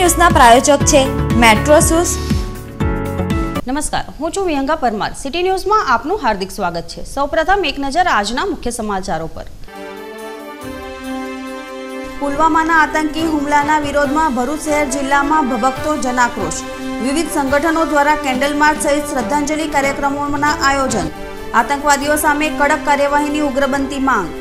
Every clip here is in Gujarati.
ન્યૂઝના પ્રાયોજક છે મેટ્રો શૂઝ। નમસ્કાર, હું છું વિહંગા પરમાર। સિટી ન્યૂઝમાં આપનું હાર્દિક સ્વાગત છે। સૌપ્રથમ એક નજર આજના મુખ્ય સમાચારો પર। પુલવામાના આતંકી હુમલાના વિરોધમાં ભરૂચ શહેર જિલ્લામાં ભભકતો જનાક્રોશ। વિવિધ સંગઠનો દ્વારા કેન્ડલ માર્ચ સહિત શ્રદ્ધાંજલિ કાર્યક્રમોના આયોજન। આતંકવાદીઓ સામે કડક કાર્યવાહીની ઉગ્ર બનતી માંગ।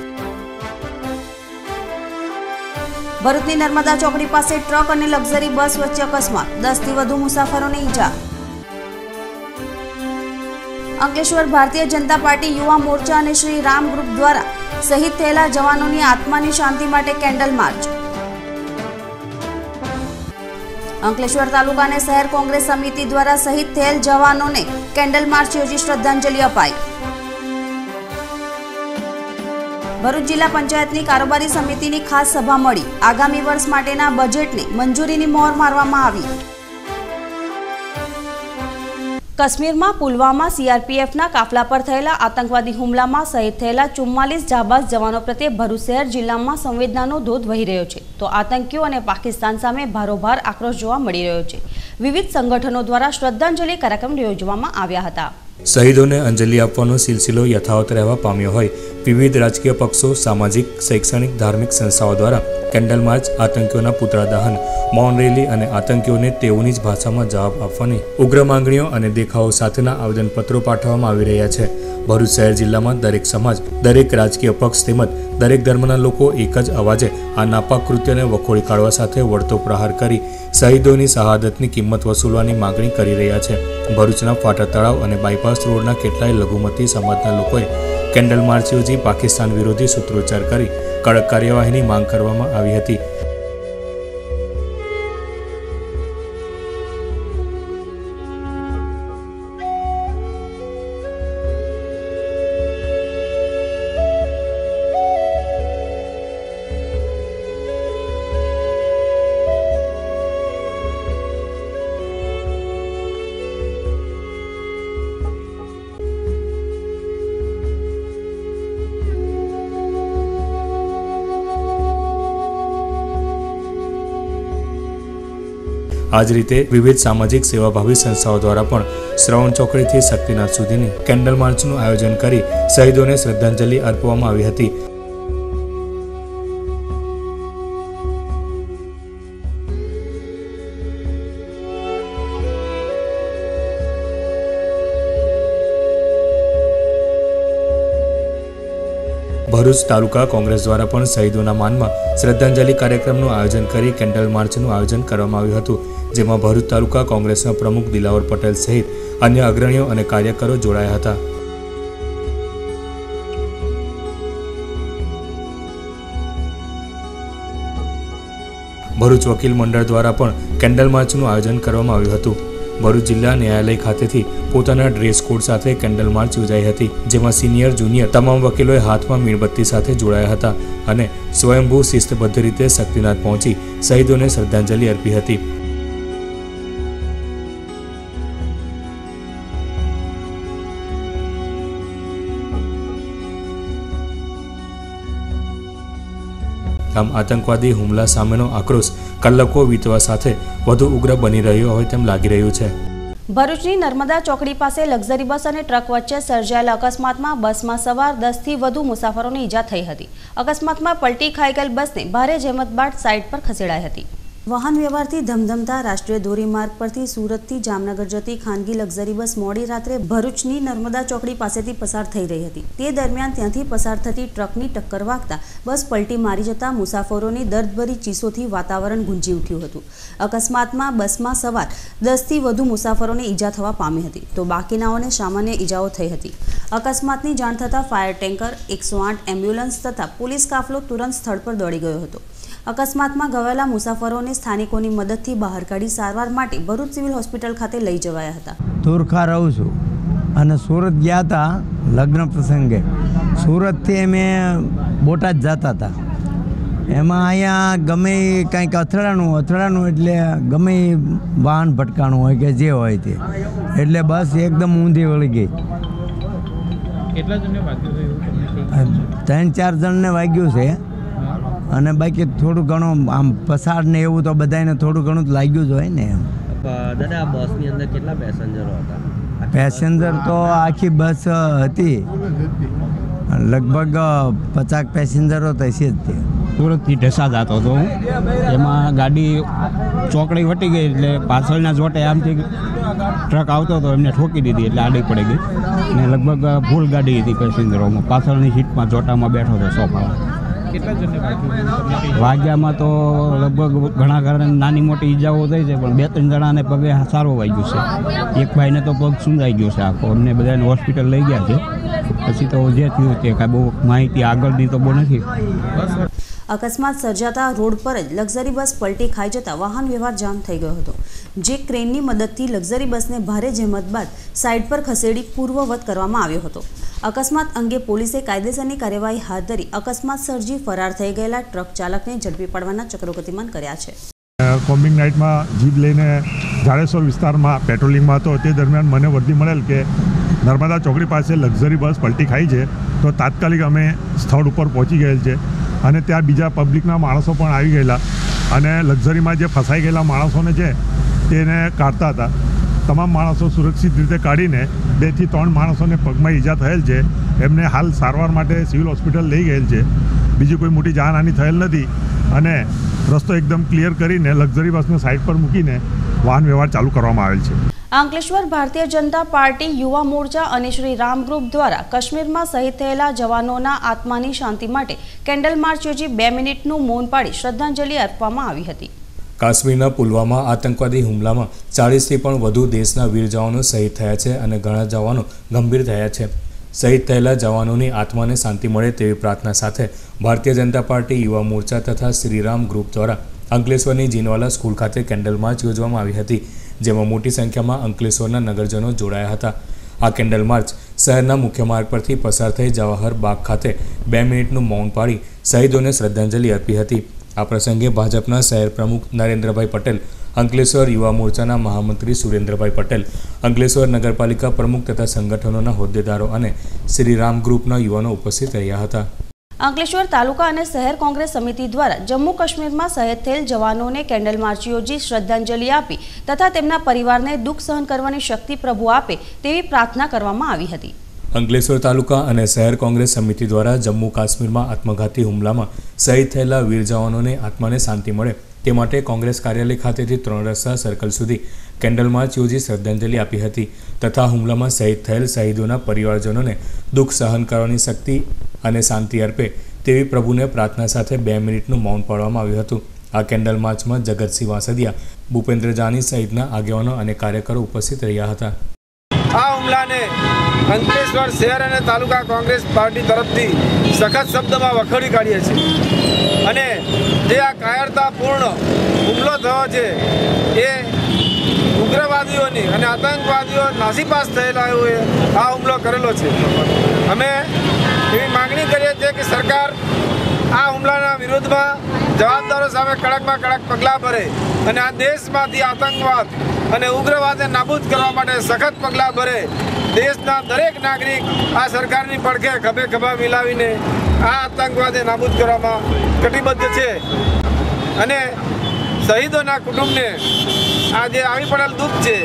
ભરૂચની નર્મદા ચોકડી પાસે ટ્રક અને લક્ઝરી બસ વચ્ચે અકસ્માત, 10 થી વધુ મુસાફરોને ઈજા। અંકલેશ્વર ભારતીય જનતા પાર્ટી યુવા મોરચા અને શ્રી રામ ગ્રુપ દ્વારા શહીદ થયેલા જવાનોની આત્માની શાંતિ માટે કેન્ડલ માર્ચ। અંકલેશ્વર તાલુકા અને શહેર કોંગ્રેસ સમિતિ દ્વારા શહીદ થયેલ જવાનોને કેન્ડલ માર્ચ યોજી શ્રદ્ધાંજલિ અપાઈ। ભરૂચ જિલ્લા પંચાયતની કારોબારી સમિતિની ખાસ સભા મળી। આગામી વર્ષ માટેના બજેટને મંજૂરીની મહોર મારવામાં આવી। કાશ્મીરમાં પુલવામા સીઆરપીએફના કાફલા પર થયેલા આતંકવાદી હુમલામાં શહીદ થયેલા 44 જાબાઝ જવાનો પ્રત્યે ભરૂચ શહેર જિલ્લામાં સંવેદનાનો ધોધ વહી રહ્યો છે, તો આતંકીઓ અને પાકિસ્તાન સામે ભારોભાર આક્રોશ જોવા મળી રહ્યો છે। વિવિધ સંગઠનો દ્વારા શ્રદ્ધાંજલિ કાર્યક્રમ યોજવામાં આવ્યા હતા। શહીદોને અંજલિ આપવાનો સિલસિલો યથાવત રહેવા પામ્યો હોય વિવિધ રાજકીય પક્ષો, સામાજિક, શૈક્ષણિક, ધાર્મિક સંસ્થાઓ દ્વારા કેન્ડલ માર્ચ, આતંકીઓના પુતળા દહન, મૌન રેલી અને આતંકીઓને તેઓની જ ભાષામાં જવાબ આપવાની ઉગ્ર માંગણીઓ અને દેખાવો સાથેના આવેદનપત્રો પાઠવવામાં આવી રહ્યા છે। ભરૂચ શહેર જિલ્લામાં દરેક સમાજ, દરેક રાજકીય પક્ષ તેમજ દરેક ધર્મના લોકો એક જ અવાજે આ નાપાક કૃત્યને વખોડી કાઢવા સાથે વળતો પ્રહાર કરી શહીદોની શહાદતની કિંમત વસૂલવાની માંગણી કરી રહ્યા છે। ભરૂચના ફાટા તળાવ અને બાયપાસ રોડના કેટલાય લઘુમતી સમાજના લોકોએ કેન્ડલ માર્ચ યોજી પાકિસ્તાન વિરોધી સૂત્રોચ્ચાર કરી કડક કાર્યવાહીની માંગ કરવામાં આવી હતી। આ જ રીતે વિવિધ સામાજિક સેવાભાવી સંસ્થાઓ દ્વારા પણ શ્રવણ ચોકડીથી શક્તિનાથ સુધીની કેન્ડલ માર્ચનું આયોજન કરી શહીદોને શ્રદ્ધાંજલિ અર્પવામાં આવી હતી। ભરૂચ તાલુકા કોંગ્રેસ દ્વારા પણ શહીદોના માનમાં શ્રદ્ધાંજલિ કાર્યક્રમનું આયોજન કરી કેન્ડલ માર્ચનું આયોજન કરવામાં આવ્યું હતું, જેમાં ભરૂચ તાલુકા કોંગ્રેસના પ્રમુખ દિલાવર પટેલ સહિત અન્ય અગ્રણીઓ અને કાર્યકરો જોડાયા હતા। ભરૂચ વકીલ મંડળ દ્વારા પણ કેન્ડલ માર્ચનું આયોજન કરવામાં આવ્યું હતું। ભરૂચ જિલ્લા ન્યાયાલય ખાતેથી પોતાના ડ્રેસ કોડ સાથે કેન્ડલ માર્ચ યોજાઈ હતી, જેમાં સિનિયર જુનિયર તમામ વકીલોએ હાથમાં મીણબત્તી સાથે જોડાયા હતા અને સ્વયંભૂ શિસ્તબદ્ધ રીતે શક્તિનાથ પહોંચી શહીદોને શ્રદ્ધાંજલિ અર્પી હતી। આમ આતંકવાદી હુમલા સામેનો આક્રોશ કલાકો વીતવા સાથે વધુ ઉગ્ર બની રહ્યો હોય તેમ લાગી રહ્યું છે। ભરૂચની નર્મદા ચોકડી પાસે લક્ઝરી બસ અને ટ્રક વચ્ચે સર્જાયેલા અકસ્માતમાં બસમાં સવાર 10 થી વધુ મુસાફરોને ઈજા થઈ હતી। અકસ્માતમાં પલટી ખાઈ ગયેલ બસને ભારે જહેમત બાદ સાઈડ પર ખસેડાઈ હતી। વાહન વ્યવહારથી ધમધમતા રાષ્ટ્રીય ધોરીમાર્ગ પરથી સુરતથી જામનગર જતી ખાનગી લક્ઝરી બસ મોડી રાત્રે ભરૂચની નર્મદા ચોકડી પાસેથી પસાર થઈ રહી હતી। તે દરમિયાન ત્યાંથી પસાર થતી ટ્રકની ટક્કર વાગતા બસ પલટી મારી જતા મુસાફરોની દર્દભરી ચીસોથી વાતાવરણ ગુંજી ઉઠ્યું હતું। અકસ્માતમાં બસમાં સવાર 10 થી વધુ મુસાફરોને ઈજા થવા પામી હતી, તો બાકીનાઓને સામાન્ય ઈજાઓ થઈ હતી। અકસ્માતની જાણ થતાં ફાયર ટેન્કર, 108 એમ્બ્યુલન્સ તથા પોલીસ કાફલો તુરંત સ્થળ પર દોડી ગયો હતો। અકસ્માતમાં ઘવાયેલા મુસાફરોને સ્થાનિકોની મદદથી બહાર કાઢી સારવાર માટે ભરૂચ સિવિલ હોસ્પિટલ ખાતે લઈ જવાયા હતા। ધોરખા રહું છું અને સુરત ગયા હતા લગ્ન પ્રસંગે। સુરતથી અમે બોટાદ જતા હતા। એમાં અહીંયા ગમે કંઈક અથડાણું એટલે ગમે વાહન ભટકાણું હોય કે જે હોય તે, એટલે બસ એકદમ ઊંધી વળી ગઈ। કેટલા જણને વાગ્યું છે? 3-4 જણને વાગ્યું છે। અને બાકી થોડું ઘણું આમ પસાર ને એવું તો બધાને થોડું ઘણું તો લાગ્યું જ હોય ને એમ. દાદા બસની અંદર કેટલા પેસેન્જરો હતા? પેસેન્જર તો આખી બસ હતી લગભગ 50 પેસેન્જરો તો હશે જ તે. સુરતથી ઢેસા જતો હતો હું, એમાં ગાડી ચોકડી વટી ગઈ એટલે પાછળના જોટે આમથી ટ્રક આવતો હતો એમને ઠોકી દીધી એટલે આડી પડી ગઈ ને લગભગ ફૂલ ગાડી હતી પેસેન્જરોમાં. પાછળની સીટમાં જોટામાં બેઠો હતો સોફામાં. વાગ્યામાં તો લગભગ ઘણા નાની મોટી ઈજાઓ થઈ છે, પણ 2-3 જણાને પગે સારું વાગ્યું છે. એક ભાઈને તો પગ સૂંધાઈ ગયો છે આખો, અમને બધાને હોસ્પિટલ લઈ ગયા છે. પછી તો જે થયું તે કાંઈ બહુ માહિતી આગળની તો બહુ નથી. અકસ્માત સર્જાતા રોડ પર જ લક્ઝરી બસ પલટી ખાઈ જતા વાહન વ્યવહાર જામ થઈ ગયો હતો, જે ક્રેનની મદદથી લક્ઝરી બસને ભારે જહેમત બાદ સાઇડ પર ખસેડી પૂર્વવત કરવામાં આવ્યો હતો. અકસ્માત અંગે પોલીસે કાયદેસરની કાર્યવાહી હાથ ધરી અકસ્માત સર્જી ફરાર થઈ ગયેલા ટ્રક ચાલકને ઝડપી પાડવાના ચક્રો ગતિમાન કર્યા છે. કોમ્બિંગ નાઇટમાં જીપ લઈને જાડેશ્વર વિસ્તારમાં પેટ્રોલિંગમાં હતો તે દરમિયાન મને વર્દી મળેલ કે નર્મદા ચોકડી પાસે લક્ઝરી બસ પલટી ખાઈ છે. તો તાત્કાલિક અમે સ્થળ ઉપર પહોંચી ગયેલ છે અને ત્યાં બીજા પબ્લિકના માણસો પણ આવી ગયેલા અને લક્ઝરીમાં જે ફસાઈ ગયેલા માણસોને છે તેને કાઢતા હતા. તમામ માણસો સુરક્ષિત રીતે કાઢીને 2 થી 3 માણસોને પગમાં ઈજા થયેલ છે. એમને હાલ સારવાર માટે સિવિલ હોસ્પિટલ લઈ ગયેલ છે. બીજી કોઈ મોટી જાનહાનિ થયેલ નથી અને રસ્તો એકદમ ક્લિયર કરીને લક્ઝરી બસને સાઈડ પર મૂકીને વાહન વ્યવહાર ચાલુ કરવામાં આવેલ છે. અંકલેશ્વર ભારતીય જનતા પાર્ટી યુવા મોરચા અને શ્રી રામ ગ્રુપ દ્વારા કાશ્મીરમાં શહીદ થયેલા જવાનોના આત્માની શાંતિ માટે કેન્ડલ માર્ચ યોજી 2 મિનિટનું મૌન પાડી શ્રદ્ધાંજલિ આપવામાં આવી હતી. કાશ્મીરના પુલવામા આતંકવાદી હુમલામાં 40થી પણ વધુ દેશના વીર જવાનો શહીદ થયા છે અને ઘણા જવાનો ગંભીર થયા છે. શહીદ થયેલા જવાનોની આત્માને શાંતિ મળે તેવી પ્રાર્થના સાથે ભારતીય જનતા પાર્ટી યુવા મોરચા તથા શ્રીરામ ગ્રુપ દ્વારા અંકલેશ્વરની જીનવાલા સ્કૂલ ખાતે કેન્ડલ માર્ચ યોજવામાં આવી હતી, જેમાં મોટી સંખ્યામાં અંકલેશ્વરના નગરજનો જોડાયા હતા. આ કેન્ડલ માર્ચ શહેરના મુખ્ય માર્ગ પરથી પસાર થઈ જવાહર બાગ ખાતે 2 મિનિટનું મૌન પાડી શહીદોને શ્રદ્ધાંજલિ આપી હતી. આ પ્રસંગે ભાજપના શહેર પ્રમુખ નરેન્દ્રભાઈ પટેલ, અંકલેશ્વર યુવા મોરચાના મહામંત્રી સુરેન્દ્રભાઈ પટેલ, અંકલેશ્વર નગરપાલિકા પ્રમુખ તથા સંગઠનોના હોદ્દેદારો અને શ્રીરામ ગ્રુપના યુવાનો ઉપસ્થિત રહ્યા હતા. અંકલેશ્વર તાલુકા અને શહેર કોંગ્રેસ સમિતિ દ્વારા જમ્મુ કાશ્મીરમાં શહીદ થયેલ જવાનોને કેન્ડલ માર્ચ યોજી શ્રદ્ધાંજલિ આપી તથા તેમના પરિવારને દુઃખ સહન કરવાની શક્તિ પ્રભુ આપે તેવી પ્રાર્થના કરવામાં આવી હતી. અંકલેશ્વર તાલુકા અને શહેર કોંગ્રેસ સમિતિ દ્વારા જમ્મુ કાશ્મીરમાં આત્મઘાતી હુમલામાં શહીદ થયેલા વીર જવાનોને આત્માને શાંતિ મળે તે માટે કોંગ્રેસ કાર્યાલય ખાતેથી 3 રસ્તા સર્કલ સુધી કેન્ડલ માર્ચ યોજી શ્રદ્ધાંજલિ આપી હતી તથા હુમલામાં શહીદ થયેલ શહીદોના પરિવારજનોને દુઃખ સહન કરવાની શક્તિ અને શાંતિ અર્પે તેવી પ્રભુને પ્રાર્થના સાથે 2 મિનિટનું મૌન પાડવામાં આવ્યું હતું. આ કેન્ડલ માર્ચમાં જગતસિંહ વાસદિયા, ભૂપેન્દ્ર જાની સહિતના આગેવાનો અને કાર્યકરો ઉપસ્થિત રહ્યા હતા. આ હુમલાને અંકલેશ્વર શહેર અને તાલુકા કોંગ્રેસ પાર્ટી તરફથી સખત શબ્દમાં વખોડી કાઢીએ છીએ અને જે આ કાયરતાપૂર્ણ હુમલો થયો છે એ ઉગ્રવાદીઓની અને આતંકવાદીઓ નાસીપાસ થયેલાઓએ આ હુમલો કરેલો છે. અમે એવી માગણી કરીએ છીએ કે સરકાર આ હુમલાના વિરોધમાં જવાબદારો સામે કડકમાં કડક પગલાં ભરે અને આ દેશમાંથી આતંકવાદ અને ઉગ્રવાદને નાબૂદ કરવા માટે સખત પગલાં ભરે. દેશના દરેક નાગરિક આ સરકારની પડખે ખભે ખભા મિલાવીને આ આતંકવાદને નાબૂદ કરવામાં કટિબદ્ધ છે અને શહીદોના કુટુંબને આ જે આવી પડેલ દુઃખ છે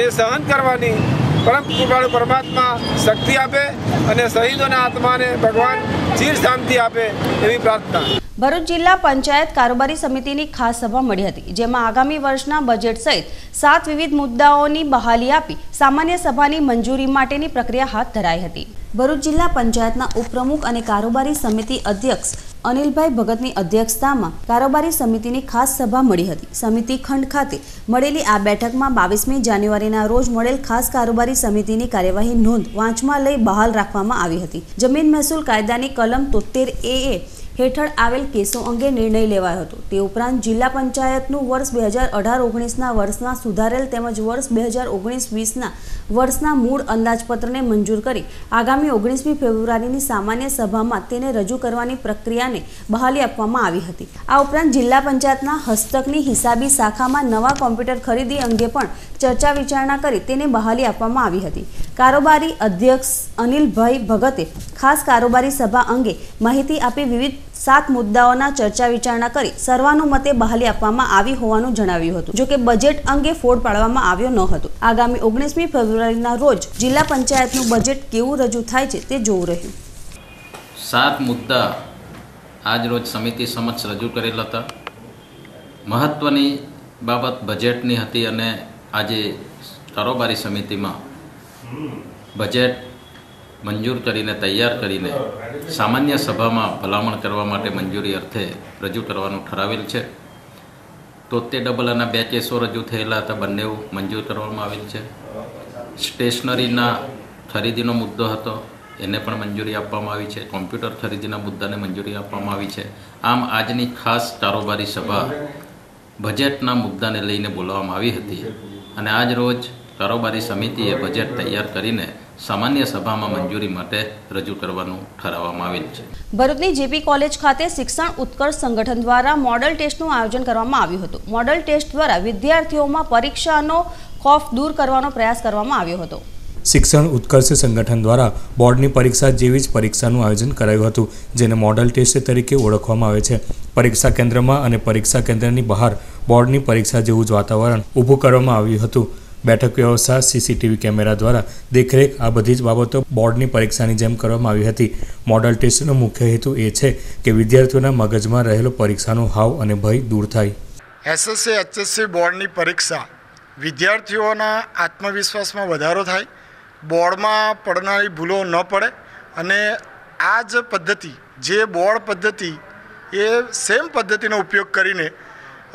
એ સહન કરવાની પરમ કૃપાળુ પરમાત્મા શક્તિ આપે અને શહીદોના આત્માને ભગવાન ચીર શાંતિ આપે એવી પ્રાર્થના. ભરૂચ જિલ્લા પંચાયત કારોબારી સમિતિની ખાસ સભા મળી હતી, જેમાં આગામી વર્ષના બજેટ સહિત 7 વિવિધ મુદ્દાઓની બહાલી આપી સામાન્ય સભાની મંજૂરી માટેની પ્રક્રિયા હાથ ધરાઈ હતી. ભરૂચ જિલ્લા પંચાયતના ઉપપ્રમુખ અને કારોબારી સમિતિ અધ્યક્ષ અનિલભાઈ ભગતની અધ્યક્ષતામાં કારોબારી સમિતિની ખાસ સભા મળી હતી. સમિતિ ખંડ ખાતે મળેલી આ બેઠકમાં 22મી જાન્યુઆરીના રોજ મળેલ ખાસ કારોબારી સમિતિની કાર્યવાહી નોંધ વાંચમાં લઈ બહાલ રાખવામાં આવી હતી. જમીન મહેસૂલ કાયદાની કલમ 73A હેઠળ આવેલ કેસો અંગે નિર્ણય લેવાયો હતો. તે ઉપરાંત જિલ્લા પંચાયતનું વર્ષ 2018-19ના વર્ષના સુધારેલ તેમજ વર્ષ 2019-20ના વર્ષના મૂળ અંદાજપત્રને મંજૂર કરી આગામી 19મી ફેબ્રુઆરીની સામાન્ય સભામાં તેને રજૂ કરવાની પ્રક્રિયાને બહાલી આપવામાં આવી હતી. આ ઉપરાંત જિલ્લા પંચાયતના હસ્તકની હિસાબી શાખામાં નવા કોમ્પ્યુટર ખરીદી અંગે પણ ચર્ચા વિચારણા કરી તેને બહાલી આપવામાં આવી હતી. કારોબારી અધ્યક્ષ અનિલભાઈ ભગતે ખાસ કારોબારી સભા અંગે માહિતી આપી વિવિધ 7 મુદ્દાઓના ચર્ચા વિચારણા કરી સર્વાનુમતે બહાલી આપવામાં આવી હોવાનું જણાવ્યું હતું. જો કે બજેટ અંગે ફોડ પાડવામાં આવ્યો ન હતો. આગામી 19મી ફેબ્રુઆરીના રોજ જિલ્લા પંચાયતનું બજેટ કેવું રજૂ થાય છે તે જોવું રહ્યું. 7 મુદ્દા આજ રોજ સમિતિ સમક્ષ રજૂ કરેલ હતા. મહત્વની બાબત બજેટની હતી અને આજે કારોબારી સમિતિમાં બજેટ મંજૂર કરીને તૈયાર કરીને સામાન્ય સભામાં ભલામણ કરવા માટે મંજૂરી અર્થે રજૂ કરવાનું ઠરાવેલ છે. 73 અને 2 કેસો રજૂ થયેલા હતા, બંને મંજૂર કરવામાં આવેલ છે. સ્ટેશનરીના ખરીદીનો મુદ્દો હતો, એને પણ મંજૂરી આપવામાં આવી છે. કોમ્પ્યુટર ખરીદીના મુદ્દાને મંજૂરી આપવામાં આવી છે. આમ આજની ખાસ કારોબારી સભા બજેટના મુદ્દાને લઈને બોલાવવામાં આવી હતી અને આજ રોજ કારોબારી સમિતિએ બજેટ તૈયાર કરીને સામાન્ય સભામાં મંજૂરી માટે રજૂ કરવાનું ઠરાવવામાં આવેલ છે. ભરૂચની જેપી કોલેજ ખાતે શિક્ષણ ઉત્કર્ષ સંગઠન દ્વારા મોડલ ટેસ્ટનું આયોજન કરવામાં આવ્યું હતું. મોડલ ટેસ્ટ દ્વારા વિદ્યાર્થીઓમાં પરીક્ષાનો ખોફ દૂર કરવાનો પ્રયાસ કરવામાં આવ્યો હતો. શિક્ષણ ઉત્કર્ષ સંગઠન દ્વારા બોર્ડની પરીક્ષા જેવી જ પરીક્ષાનું આયોજન કરાયું હતું, જેને મોડલ ટેસ્ટ તરીકે ઓળખવામાં આવે છે. પરીક્ષા કેન્દ્રમાં અને પરીક્ષા કેન્દ્રની બહાર બોર્ડની પરીક્ષા જેવું જ વાતાવરણ ઊભું કરવામાં આવ્યું હતું. બેઠક વ્યવસ્થા, સીસીટીવી કેમેરા દ્વારા દેખરેખ, આ બધી જ બાબતો બોર્ડની પરીક્ષાની જેમ કરવામાં આવી હતી. મોડલ ટેસ્ટનો મુખ્ય હેતુ એ છે કે વિદ્યાર્થીઓના મગજમાં રહેલો પરીક્ષાનો હાવ અને ભય દૂર થાય. એસએસસી એચએસસી બોર્ડની પરીક્ષા વિદ્યાર્થીઓના આત્મવિશ્વાસમાં વધારો થાય, બોર્ડમાં પડનારી ભૂલો ન પડે અને આ જ પદ્ધતિ, જે બોર્ડ પદ્ધતિ, એ સેમ પદ્ધતિનો ઉપયોગ કરીને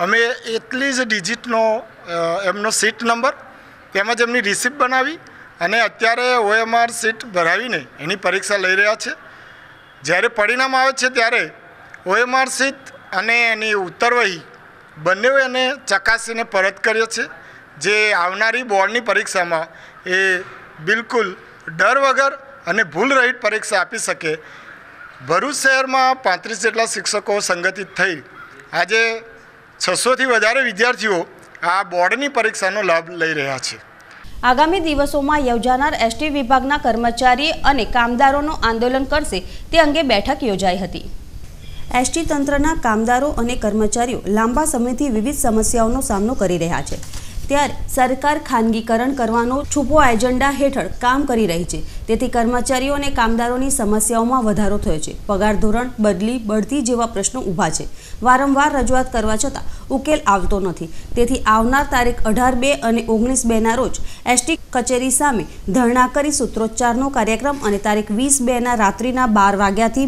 અમે એટલી જ ડિજિટનો એમનો સીટ નંબર તેમજ એમની રિસિપ્ટ બનાવી અને અત્યારે OMR સીટ ભરાવીને એની પરીક્ષા લઈ રહ્યા છે. જ્યારે પરિણામ આવે છે ત્યારે OMR સીટ અને એની ઉત્તરવહી બંને એને ચકાસીને પરત કરીએ છીએ, જે આવનારી બોર્ડની પરીક્ષામાં એ બિલકુલ ડર વગર અને ભૂલ રહિત પરીક્ષા આપી શકે. ભરૂચ શહેરમાં 35 જેટલા શિક્ષકો સંગઠિત થઈ આજે 600થી વધારે વિદ્યાર્થીઓ આ બોર્ડની પરીક્ષાનો લાભ લઈ રહ્યા છે. આગામી દિવસોમાં યોજાનાર એસટી વિભાગના કર્મચારી અને કામદારોનું આંદોલન કરશે તે અંગે બેઠક યોજાઈ હતી. એસટી તંત્રના કામદારો અને કર્મચારીઓ લાંબા સમયથી વિવિધ સમસ્યાઓનો સામનો કરી રહ્યા છે. ત્યારે સરકાર ખાનગીકરણ કરવાનો છુપો એજન્ડા હેઠળ કામ કરી રહી છે. તેથી કર્મચારીઓ અને કામદારોની સમસ્યાઓમાં વધારો થયો છે. પગાર ધોરણ, બદલી, બઢતી જેવા પ્રશ્નો ઊભા છે. વારંવાર રજૂઆત કરવા છતાં ઉકેલ આવતો નથી. તેથી આવનાર તારીખ 18/2 અને 19/2ના રોજ એસટી કચેરી સામે ધરણા કરી સૂત્રોચ્ચારનો કાર્યક્રમ અને તારીખ 20/2ના રાત્રિના 12 વાગ્યાથી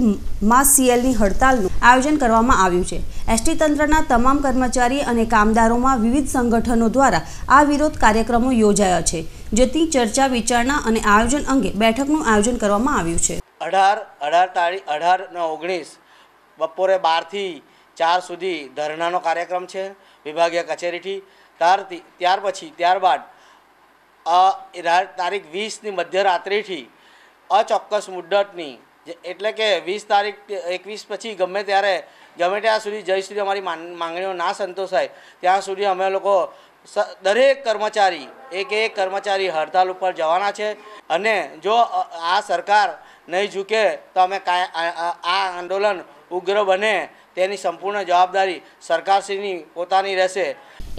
માસ CLની હડતાલનું આયોજન કરવામાં આવ્યું છે. એસટી તંત્રના તમામ કર્મચારી અને કામદારોમાં વિવિધ સંગઠનો દ્વારા આ વિરોધ કાર્યક્રમો યોજાયા છે, જેથી ચર્ચા, વિચારણા અને આયોજન અંગે બેઠકનું આયોજન કરવામાં આવ્યું છે. 18/19 બપોરે 12થી 4 સુધી ધરણાનો કાર્યક્રમ છે વિભાગીય કચેરીથી. ત્યારબાદ તારીખ 20ની મધ્યરાત્રિથી અચોક્કસ મુદ્દતની, એટલે કે 20 તારીખ 21 પછી ગમે ત્યાં સુધી જ્યાં સુધી અમારી માંગણીઓ ના સંતોષાય ત્યાં સુધી અમે લોકો દરેક કર્મચારી એક કર્મચારી હડતાલ ઉપર જવાના છે. અને જો આ સરકાર નહીં ઝૂકે તો અમે આ આંદોલન ઉગ્ર બને તેની સંપૂર્ણ જવાબદારી સરકારશ્રીની પોતાની રહેશે.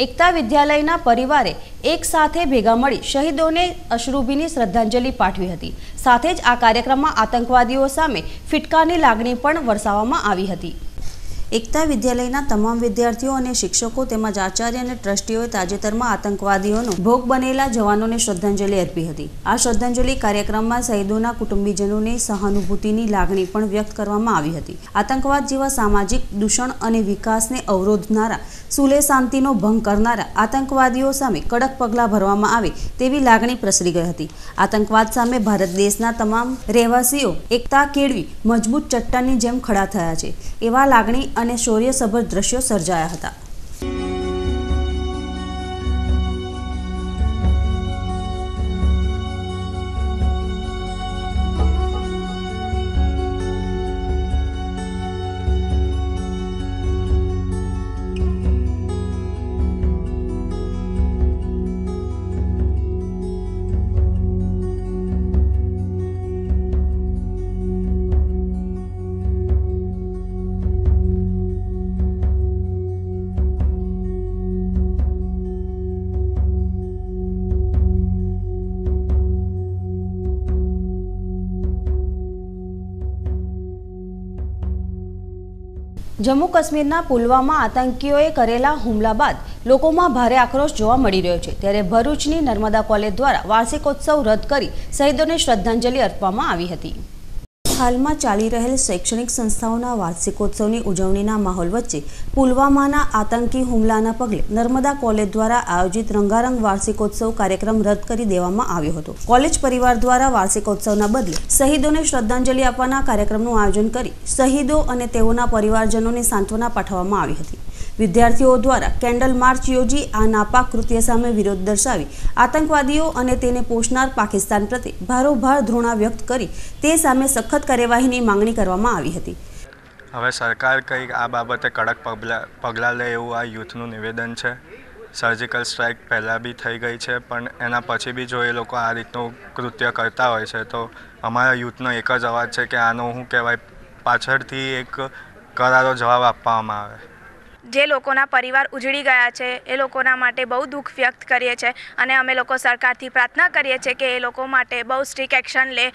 એકતા વિદ્યાલયના પરિવારે એક સાથે ભેગા મળી શહીદોને અશ્રુભીની શ્રદ્ધાંજલિ પાઠવી હતી. સાથે જ આ કાર્યક્રમમાં આતંકવાદીઓ સામે ફિટકારની લાગણી પણ વરસાવવામાં આવી હતી. એકતા વિદ્યાલયના તમામ વિદ્યાર્થીઓ અને શિક્ષકો તેમજ આચાર્ય અને ટ્રસ્ટીઓએ તાજેતરમાં આતંકવાદીઓનો ભોગ બનેલા જવાનોને શ્રદ્ધાંજલિ અર્પી હતી. આ શ્રદ્ધાંજલિ કાર્યક્રમમાં શહીદોના કુટુંબીજનોને સહાનુભૂતિની લાગણી પણ વ્યક્ત કરવામાં આવી હતી. આતંકવાદ જેવા સામાજિક દૂષણ અને વિકાસને અવરોધનારા, સુલે શાંતિનો ભંગ કરનારા આતંકવાદીઓ સામે કડક પગલાં ભરવામાં આવે તેવી લાગણી પ્રસરી ગઈ હતી. આતંકવાદ સામે ભારત દેશના તમામ રહેવાસીઓ એકતા કેળવી મજબૂત ચટ્ટાનની જેમ ખડા થયા છે. એવા લાગણી અને શૌર્યસભર દ્રશ્યો સર્જાયા હતા. જમ્મુ કાશ્મીરના પુલવામા આતંકીઓએ કરેલા હુમલા બાદ લોકોમાં ભારે આક્રોશ જોવા મળી રહ્યો છે, ત્યારે ભરૂચની નર્મદા કોલેજ દ્વારા વાર્ષિકોત્સવ રદ કરી શહીદોને શ્રદ્ધાંજલિ અર્પવામાં આવી હતી. હાલમાં ચાલી રહેલ શૈક્ષણિક સંસ્થાઓના વાર્ષિકોત્સવની ઉજવણીના માહોલ વચ્ચે પુલવામાના આતંકી હુમલાના પગલે નર્મદા કોલેજ દ્વારા આયોજિત રંગારંગ વાર્ષિકોત્સવ કાર્યક્રમ રદ કરી દેવામાં આવ્યો હતો. કોલેજ પરિવાર દ્વારા વાર્ષિકોત્સવના બદલે શહીદોને શ્રદ્ધાંજલિ આપવાના કાર્યક્રમનું આયોજન કરી શહીદો અને તેઓના પરિવારજનોને સાંત્વના પાઠવવામાં આવી હતી. વિદ્યાર્થીઓ દ્વારા કેન્ડલ માર્ચ યોજી આ નાપાક કૃત્ય સામે વિરોધ દર્શાવી આતંકવાદીઓ અને તેને પોષનાર પાકિસ્તાન પ્રત્યે ભારોભાર ધૃણા વ્યક્ત કરી તે સામે સખત કાર્યવાહીની માંગણી કરવામાં આવી હતી. હવે સરકાર કંઈક આ બાબતે કડક પગલાં લે એવું આ યુથનું નિવેદન છે. સર્જિકલ સ્ટ્રાઇક પહેલાં બી થઈ ગઈ છે, પણ એના પછી બી જો એ લોકો આ રીતનું કૃત્ય કરતા હોય છે તો અમારા યુથનો એક જ અવાજ છે કે આનો શું કહેવાય, પાછળથી એક કરારો જવાબ આપવામાં આવે. જે લોકોના પરિવાર ઉજળી ગયા છે એ લોકોના માટે બહુ દુઃખ વ્યક્ત કરીએ છીએ અને અમે લોકો સરકારથી પ્રાર્થના કરીએ છીએ કે એ લોકો માટે બહુ સ્ટ્રિક્ટ એક્શન લે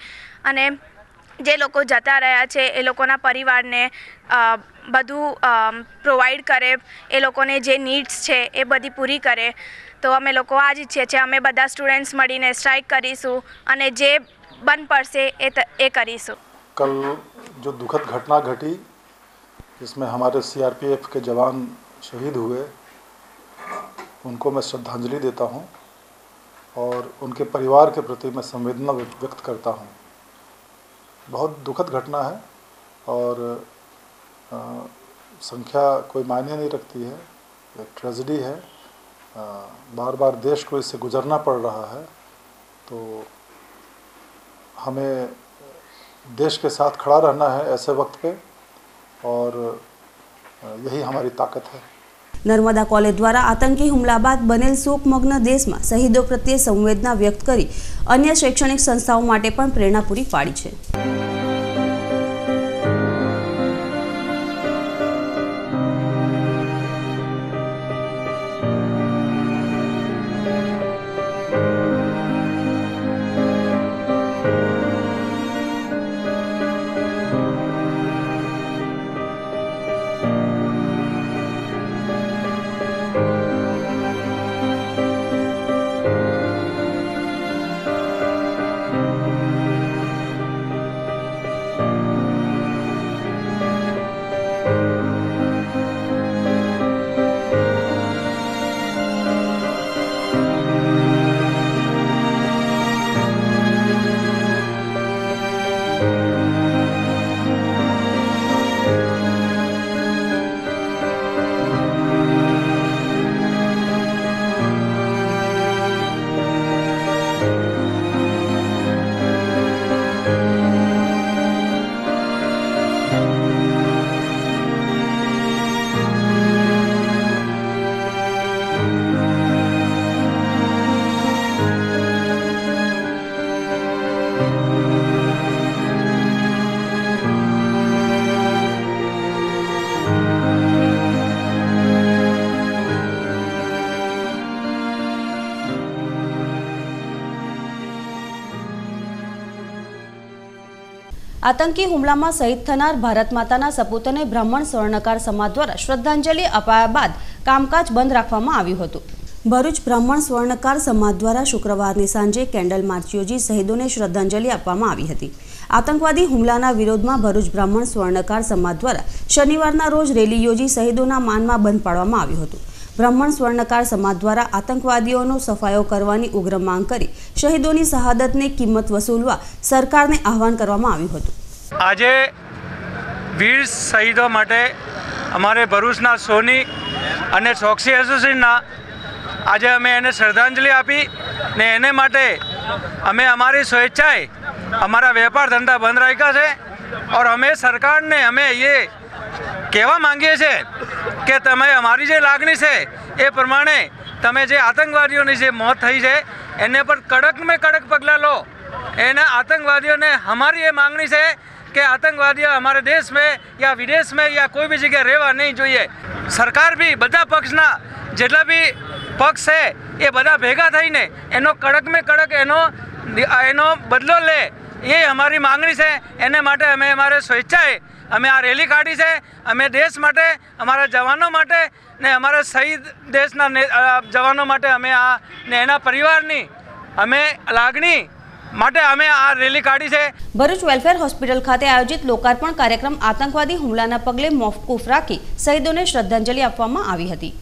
અને જે લોકો જતા રહ્યા છે એ લોકોના પરિવારને બધું પ્રોવાઈડ કરે, એ લોકોને જે નીડ્સ છે એ બધી પૂરી કરે. તો અમે લોકો આ જ ઈચ્છીએ છીએ. અમે બધા સ્ટુડન્ટ્સ મળીને સ્ટ્રાઇક કરીશું અને જે બન પડશે એ કરીશું. કલ જો દુઃખદ ઘટના ઘટી जिसमें हमारे सीआरपीएफ के जवान शहीद हुए, उनको मैं श्रद्धांजलि देता हूं और उनके परिवार के प्रति मैं संवेदना व्यक्त करता हूं. बहुत दुखद घटना है और संख्या कोई मायने नहीं रखती है. एक ट्रेजेडी है. बार बार देश को इससे गुजरना पड़ रहा है, तो हमें देश के साथ खड़ा रहना है ऐसे वक्त पे और यही हमारी ताकत है. નર્મદા કોલેજ દ્વારા આતંકી હુમલા બાદ બનેલ શોકમગ્ન દેશમાં શહીદો પ્રત્યે સંવેદના વ્યક્ત કરી અન્ય શૈક્ષણિક સંસ્થાઓ માટે પણ પ્રેરણા પૂરી પાડી છે. આતંકી હુમલામાં શહીદ થનાર ભારત માતાના સપૂતોને બ્રાહ્મણ સ્વર્ણકાર સમાજ દ્વારા શ્રદ્ધાંજલિ અપાયા બાદ કામકાજ બંધ રાખવામાં આવ્યું હતું. ભરૂચ બ્રાહ્મણ સ્વર્ણકાર સમાજ દ્વારા શુક્રવારની સાંજે કેન્ડલ માર્ચ યોજી શહીદોને શ્રદ્ધાંજલિ આપવામાં આવી હતી. આતંકવાદી હુમલાના વિરોધમાં ભરૂચ બ્રાહ્મણ સ્વર્ણકાર સમાજ દ્વારા શનિવારના રોજ રેલી યોજી શહીદોના માનમાં બંધ પાડવામાં આવ્યું હતું. બ્રાહ્મણ સ્વર્ણકાર સમાજ દ્વારા આતંકવાદીઓનો સફાયો કરવાની ઉગ્ર માંગ કરી શહીદોની શહાદતની કિંમત વસૂલવા સરકારને આહવાન કરવામાં આવ્યું હતું. આજે વીર શહીદો માટે અમારે ભરૂચના સોની અને ચોકસી એસોસિએશનના આજે અમે એને શ્રદ્ધાંજલિ આપી ને એને માટે અમે અમારી સ્વેચ્છાએ અમારા વેપાર ધંધા બંધ રાખ્યા છે. और અમે સરકારને અમે એ કહેવા માંગીએ છીએ કે તમે અમારી જે લાગણી છે એ પ્રમાણે તમે જે આતંકવાદીઓની જે મોત થઈ છે એને પર કડકમાં કડક પગલાં લો. એના આતંકવાદીઓને અમારી એ માંગણી છે કે આતંકવાદીઓ અમારે देश में या विदेश में या कोई भी जगह રહેવા નહીં જોઈએ. સરકાર બી બધા પક્ષના જેટલા બી પક્ષ છે એ બધા ભેગા થઈને એનો કડકમાં કડક એનો બદલો લે એ અમારી માંગણી છે. એને માટે અમે અમારે સ્વેચ્છાએ અમે આ રેલી કાઢી છે. અમે દેશ માટે, અમારા જવાનો માટે ને અમારા શહીદ દેશના જવાનો માટે અમે આ ને એના પરિવારની અમે લાગણી માટે અમે આ રેલી કાઢી છે. ભરૂચ વેલફેર હોસ્પિટલ ખાતે આયોજિત લોકાર્પણ કાર્યક્રમ આતંકવાદી હુમલાના પગલે મોકૂફ રાખી શહીદોને શ્રદ્ધાંજલિ આપવામાં આવી હતી.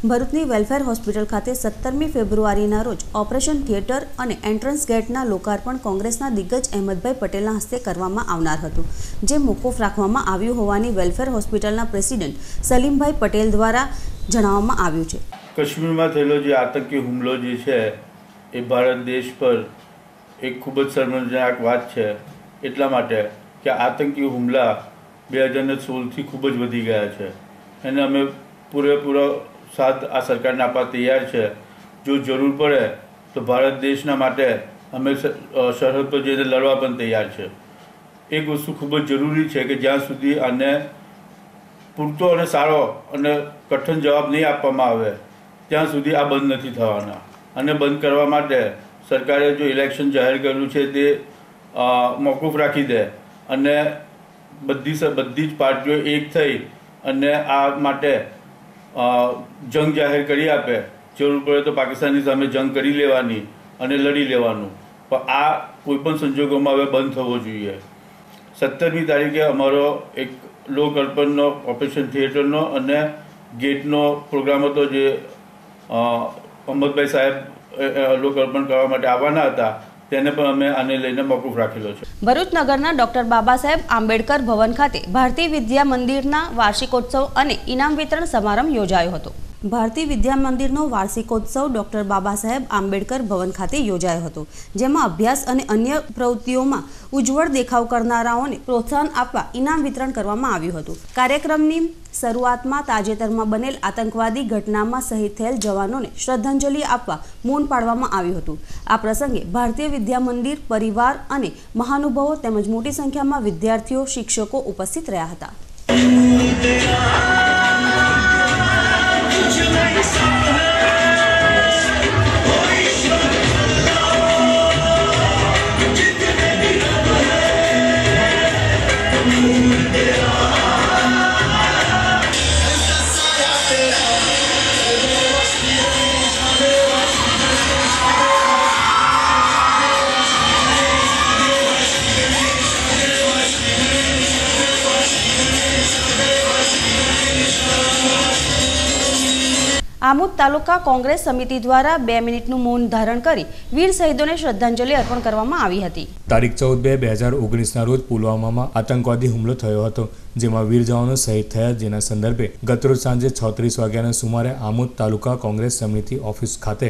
ભરૂચની વેલફેર હોસ્પિટલ ખાતે 17મી ફેબ્રુઆરીના રોજ ઓપરેશન થિયેટર અને એન્ટ્રન્સ ગેટના લોકાર્પણ કોંગ્રેસના દિગ્ગજ અહેમદભાઈ પટેલના હસ્તે કરવામાં આવનાર હતું, જે મોકૂફ રાખવામાં આવ્યું હોવાની વેલફેર હોસ્પિટલના પ્રેસિડેન્ટ સલીમભાઈ પટેલ દ્વારા જણાવવામાં આવ્યું છે. કાશ્મીરમાં થયેલો જે આતંકી હુમલો જે છે એ ભારત દેશ પર એક ખૂબ જ શર્મનાક વાત છે, એટલા માટે કે આતંકી હુમલા 2016થી ખૂબ જ વધી ગયા છે. એને અમે પૂરેપૂરો સાથ આ સરકારને આપવા તૈયાર છે. જો જરૂર પડે તો ભારત દેશના માટે અમે સરહદ પર જઈને લડવા પણ તૈયાર છે. એક વસ્તુ ખૂબ જ જરૂરી છે કે જ્યાં સુધી આને પૂરતો અને સારો અને કઠિન જવાબ નહીં આપવામાં આવે ત્યાં સુધી આ બંધ નથી થવાના. અને બંધ કરવા માટે સરકારે જો ઇલેક્શન જાહેર કર્યું છે તે મોકૂફ રાખી દે અને બધી જ પાર્ટીઓ એક થઈ અને આ માટે જંગ જાહેર કરી આપે. જરૂર પડે તો પાકિસ્તાનની સામે જંગ કરી લેવાની અને લડી લેવાનું, પણ આ કોઈપણ સંજોગોમાં હવે બંધ થવો જોઈએ. 17મી તારીખે અમારો એક લોકાર્પણનો ઓપરેશન થિયેટરનો અને ગેટનો પ્રોગ્રામ હતો, જે અહમદભાઈ સાહેબ લોકાર્પણ કરવા માટે આવવાના હતા, તેને પણ અમે આને લઈને મોકૂફ રાખેલો છે. ભરૂચ નગરના ડોક્ટર બાબા સાહેબ આંબેડકર ભવન ખાતે ભારતીય વિદ્યા મંદિરના વાર્ષિકોત્સવ અને ઇનામ વિતરણ સમારંભ યોજાયો હતો. ભારતીય વિદ્યા મંદિરનો વાર્ષિકોત્સવ ડોક્ટર બાબા સાહેબ આંબેડકર ભવન ખાતે યોજાયો હતો, જેમાં અભ્યાસ અને અન્ય પ્રવૃત્તિઓમાં ઉજ્જવળ દેખાવ કરનારાઓને પ્રોત્સાહન આપવા ઇનામ વિતરણ કરવામાં આવ્યું હતું. કાર્યક્રમની શરૂઆતમાં તાજેતરમાં બનેલ આતંકવાદી ઘટનામાં શહીદ થયેલ જવાનોને શ્રદ્ધાંજલિ આપવા મૌન પાળવામાં આવ્યું હતું. આ પ્રસંગે ભારતીય વિદ્યા મંદિર પરિવાર અને મહાનુભાવો તેમજ મોટી સંખ્યામાં વિદ્યાર્થીઓ, શિક્ષકો ઉપસ્થિત રહ્યા હતા. આમોદ તાલુકા કોંગ્રેસ સમિતિ દ્વારા 2 મિનિટનું મૌન ધારણ કરી વીર શહીદોને શ્રદ્ધાંજલિ અર્પણ કરવામાં આવી હતી. તારીખ 14/2/2019ના રોજ પુલવામામાં આતંકવાદી હુમલો થયો હતો, જેમાં વીર જવાનો શહીદ થયા, જેના સંદર્ભે ગતરોજ સાંજે 6:30 વાગ્યાના સુમારે આમોદ તાલુકા કોંગ્રેસ સમિતિ ઓફિસ ખાતે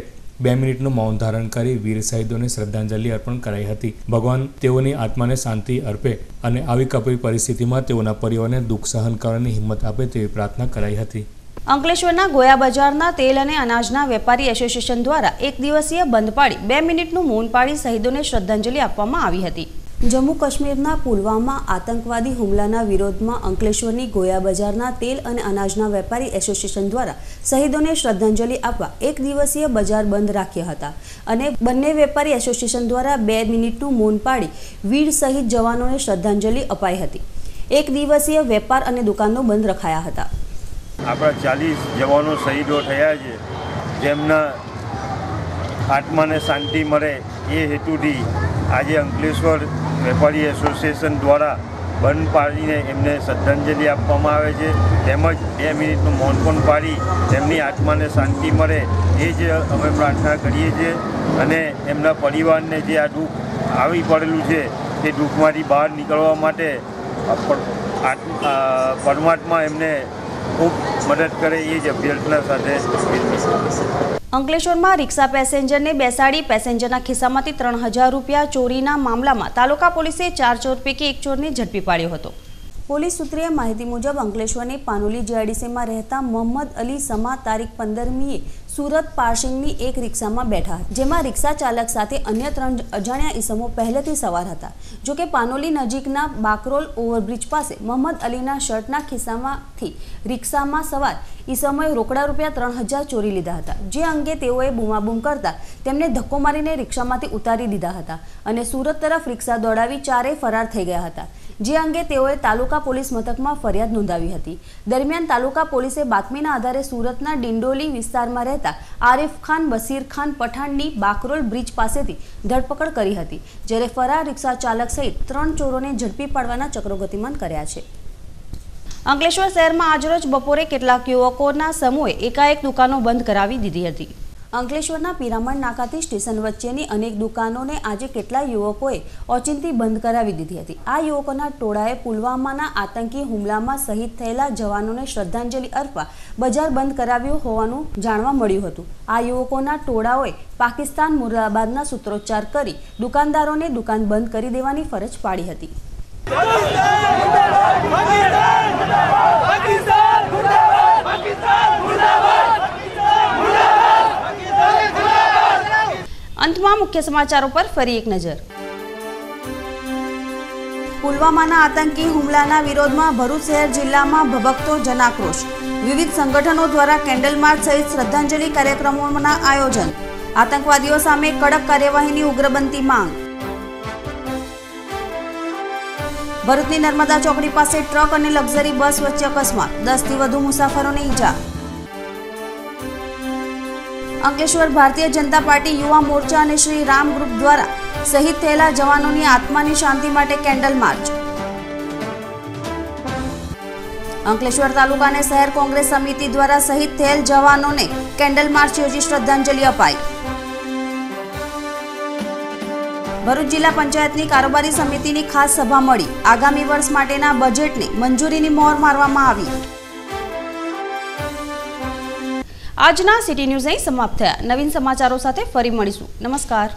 2 મિનિટનું મૌન ધારણ કરી વીર શહીદોને શ્રદ્ધાંજલિ અર્પણ કરાઈ હતી. ભગવાન તેઓની આત્માને શાંતિ અર્પે અને આવી કપરી પરિસ્થિતિમાં તેઓના પરિવારને દુઃખ સહન કરવાની હિંમત આપે તેવી પ્રાર્થના કરાઈ હતી. અંકલેશ્વરના ગોયા બજારના તેલ અને અનાજના વેપારી એસોસિએશન દ્વારા 1 દિવસીય બંધ પાડી 2 મિનિટનું મૌન પાડી શહીદોને શ્રદ્ધાંજલિ આપવામાં આવી હતી. જમ્મુ કાશ્મીરના પુલવામા આતંકવાદી હુમલાના વિરોધમાં અંકલેશ્વરની ગોયા બજારના તેલ અને અનાજના વેપારી એસોસિએશન દ્વારા શહીદોને શ્રદ્ધાંજલિ આપવા 1 દિવસીય બજાર બંધ રાખ્યા હતા અને બંને વેપારી એસોસિએશન દ્વારા 2 મિનિટનું મૌન પાડી વીર શહીદ જવાનોને શ્રદ્ધાંજલિ અપાઈ હતી. 1 દિવસીય વેપાર અને દુકાનો બંધ રખાયા હતા. આપણા 40 જવાનો શહીદો થયા છે, જેમના આત્માને શાંતિ મળે એ હેતુથી આજે અંકલેશ્વર વેપારી એસોસિએશન દ્વારા બંધ પાડીને એમને શ્રદ્ધાંજલિ આપવામાં આવે છે. તેમજ 2 મિનિટનું મૌન પણ પાડી એમની આત્માને શાંતિ મળે એ જ અમે પ્રાર્થના કરીએ છીએ અને એમના પરિવારને જે આ દુઃખ આવી પડેલું છે તે દુઃખમાંથી બહાર નીકળવા માટે પરમાત્મા એમને ખૂબ મદદ કરે એ જ અભ્યર્થના સાથે. અંકલેશ્વરમાં રિક્ષા પેસેન્જરને બેસાડી પેસેન્જરના ખિસ્સામાંથી 3000 રૂપિયા ચોરીના મામલામાં તાલુકા પોલીસે 4 ચોર પૈકી 1 ચોરને ઝડપી પાડ્યો હતો. પોલીસ સૂત્રીય માહિતી મુજબ અંકલેશ્વરની પાનોલી જીઆઈડીસીમાં રહેતા મોહમ્મદ અલી સમા તારીખ 15મીએ સુરત પાર્સિંગની એક રિક્ષામાં બેઠા, જેમાં રિક્ષા ચાલક સાથે અન્ય 3 અજાણ્યા ઈસમો પહેલેથી સવાર હતા. જોકે પાનોલી નજીકના બાકરોલ ઓવરબ્રિજ પાસે મોહમ્મદ અલીના શર્ટના ખિસ્સામાંથી રિક્ષામાં સવાર ઈસમોએ રોકડા રૂપિયા 3000 ચોરી લીધા હતા, જે અંગે તેઓએ બૂમાબૂમ કરતા તેમને ધક્કો મારીને રિક્ષામાંથી ઉતારી દીધા હતા અને સુરત તરફ રિક્ષા દોડાવી ચારેય ફરાર થઈ ગયા હતા. જે અંગે તેઓએ તાલુકા પોલીસ મથકમાં ફરિયાદ નોંધાવી હતી. દરમિયાન તાલુકા પોલીસે બાતમીના આધારે સુરતના ડિંડોલી વિસ્તારમાં રહેતા આરિફ ખાન બસીર ખાન પઠાણની બાકરોલ બ્રિજ પાસેથી ધરપકડ કરી હતી, જ્યારે ફરાર રિક્ષા ચાલક સહિત 3 ચોરોને ઝડપી પાડવાના ચક્રો ગતિમાન કર્યા છે. અંકલેશ્વર શહેરમાં આજરોજ બપોરે કેટલાક યુવકોના સમૂહે એકાએક દુકાનો બંધ કરાવી દીધી હતી. અંકલેશ્વરના પિરામણ નાકાથી સ્ટેશન વચ્ચેની અનેક દુકાનોને આજે કેટલાક યુવકોએ ઓચિંતી બંધ કરાવી દીધી હતી. આ યુવકોના ટોળાએ પુલવામાના આતંકી હુમલામાં શહીદ થયેલા જવાનોને શ્રદ્ધાંજલિ અર્પવા બજાર બંધ કરાવ્યું હોવાનું જાણવા મળ્યું હતું. આ યુવકોના ટોળાઓએ પાકિસ્તાન મુર્દાબાદના સૂત્રોચ્ચાર કરી દુકાનદારોને દુકાન બંધ કરી દેવાની ફરજ પાડી હતી. અંતમાં મુખ્ય સમાચારો પર ફરી એક નજર. પુલવામાના આતંકી હુમલાના વિરોધમાં ભરૂચ શહેર જિલ્લામાં ભભકતો જનાક્રોશ. વિવિધ સંગઠનો દ્વારા કેન્ડલ માર્ચ સહિત શ્રદ્ધાંજલિ કાર્યક્રમોના આયોજન. આતંકવાદીઓ સામે કડક કાર્યવાહીની ઉગ્ર બનતી માંગ. ભરૂચની નર્મદા ચોકડી પાસે ટ્રક અને લક્ઝરી બસ વચ્ચે અકસ્માત, 10 થી વધુ મુસાફરોને ઈજા. અંકલેશ્વર ભારતીય જનતા પાર્ટી યુવા મોરચા અને શ્રી રામ ગ્રુપ દ્વારા શહીદ થયેલા જવાનોની આત્માની શાંતિ માટે કેન્ડલ માર્ચ. અંકલેશ્વર તાલુકા અને શહેર કોંગ્રેસ સમિતિ દ્વારા શહીદ થયેલ જવાનોને કેન્ડલ માર્ચ યોજી શ્રદ્ધાંજલિ અપાઈ. ભરૂચ જિલ્લા પંચાયતની કારોબારી સમિતિની ખાસ સભા મળી. આગામી વર્ષ માટેના બજેટને મંજૂરીની મહોર મારવામાં આવી. આજના સિટી ન્યૂઝ અહીં સમાપ્ત થયા. નવીન સમાચારો સાથે ફરી મળીશું. નમસ્કાર.